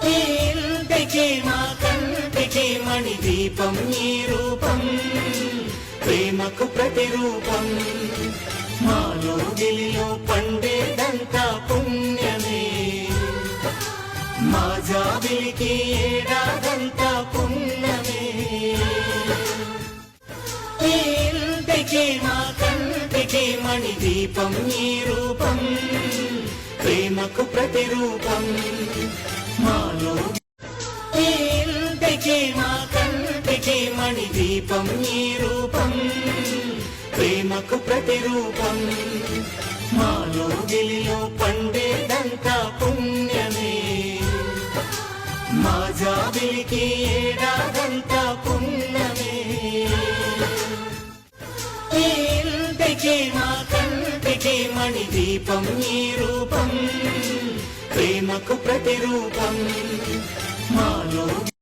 ఈ ఇంటికి మా కంటికి మణి దీపం ఈ రూపం ప్రేమకు ప్రతిరూపం మాలో గిలిలో పండేదంతా పుణ్యమే మా జాబిలికి ఏడాదంతా పుణ్యమే ఈ ఇంటికి మా కంటికి మణి దీపం ఈ రూపం ప్రేమకు ప్రతిరూపం మాలో ఈ ఇంటికి మా కంటికి మణి దీపం ఈ రూపం ప్రేమకు ప్రతిరూపం మాలో గిలిలో పండేదంతా పుణ్యమే మా జాబిలికి ఏడాదంతా పుణ్యమే ఈ ఇంటికి మా కంటికి మణి దీపం ఈ రూపం ప్రేమకు ప్రతిరూపం మాలో